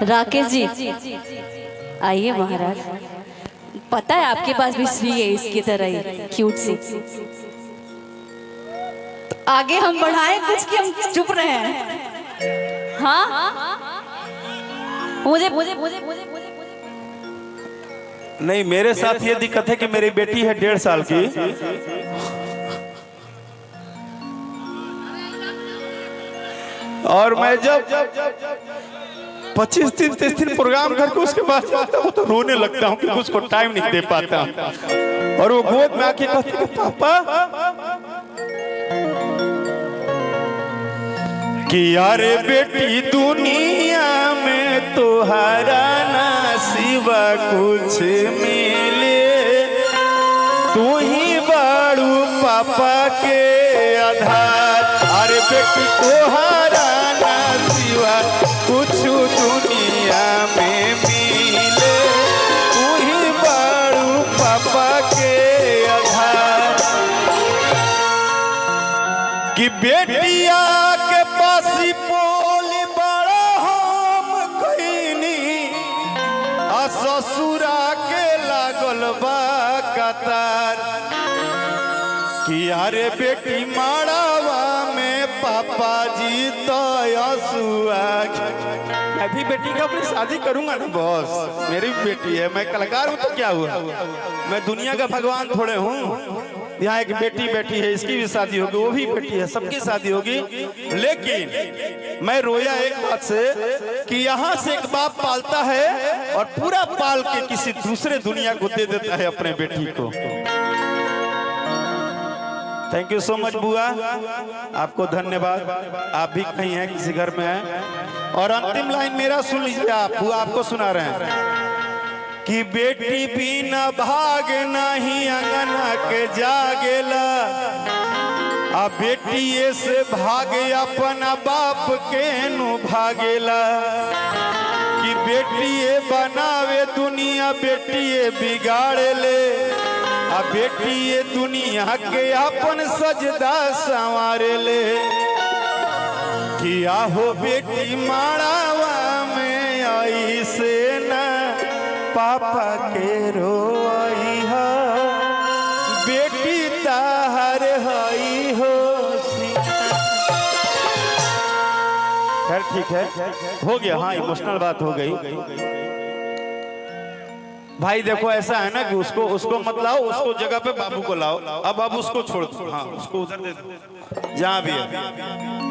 राकेश जी आइए महाराज। पता है आपके पास भी स्त्री है इसकी तरह ही क्यूट सी। तो आगे हम बढ़ाएं कुछ कि हम चुप रहे हैं? हाँ मुझे मुझे मुझे मुझे नहीं, मेरे साथ ये दिक्कत है कि मेरी बेटी है 1.5 साल की। और मैं जब 25 दिन 30 दिन प्रोग्राम करके उसके बाद जाता हूँ तो रोने लगता हूँ कि उसको टाइम नहीं दे पाता। और वो गोद में आके कहती है पापा कि यारे बेटी दुनिया में तुम्हारा ना सिवा कुछ मिले, तू ही बाड़ू पापा के आधार। अरे बेटी तुम्हारा ना सिवा कुछ दुनिया में मिले, तू ही बाड़ू पापा के आधार। कि बेटिया के पासी पोली बड़ा हम कईनी, आ ससुरा के लागल बा कतार। कि अरे बेटी माड़ावा में पापा जी तो यसुआ। मैं भी बेटी का अपनी शादी करूंगा ना बॉस, मेरी भी बेटी है, मैं कलाकार हूं तो क्या हुआ, मैं दुनिया का भगवान थोड़े हूं। यहाँ एक बेटी बैठी है, इसकी भी शादी होगी, वो भी बेटी है, सबकी शादी होगी। लेकिन मैं रोया एक बात से कि यहाँ से एक बाप पालता है और पूरा पाल के किसी दूसरे दुनिया को दे देता है अपने बेटी को। थैंक यू सो मच बुआ, आपको धन्यवाद। आप भी कहीं हैं, किसी घर में हैं। और अंतिम लाइन मेरा सुन लीजिए आप, बुआ आपको सुना रहे हैं कि बेटी बिना भाग नहीं अंगना के जागेला, आ बेटी से भागे अपना बाप के नु भागेला। कि बेटी बनावे दुनिया बेटी बिगाड़े ले, आ बेटी दुनिया के अपन सजदा संवारे ले। कि आहो बेटी माड़ावा में आई से ना पापा के रोई हो, बेटी ताहर हई हो। खैर ठीक है, हो गया। हाँ इमोशनल बात हो गई। भाई देखो ऐसा है ना कि उसको मत लाओ, उसको जगह पे बाबू को लाओ। अब उसको छोड़ दो, हाँ उसको उधर दे दो जहाँ भी है।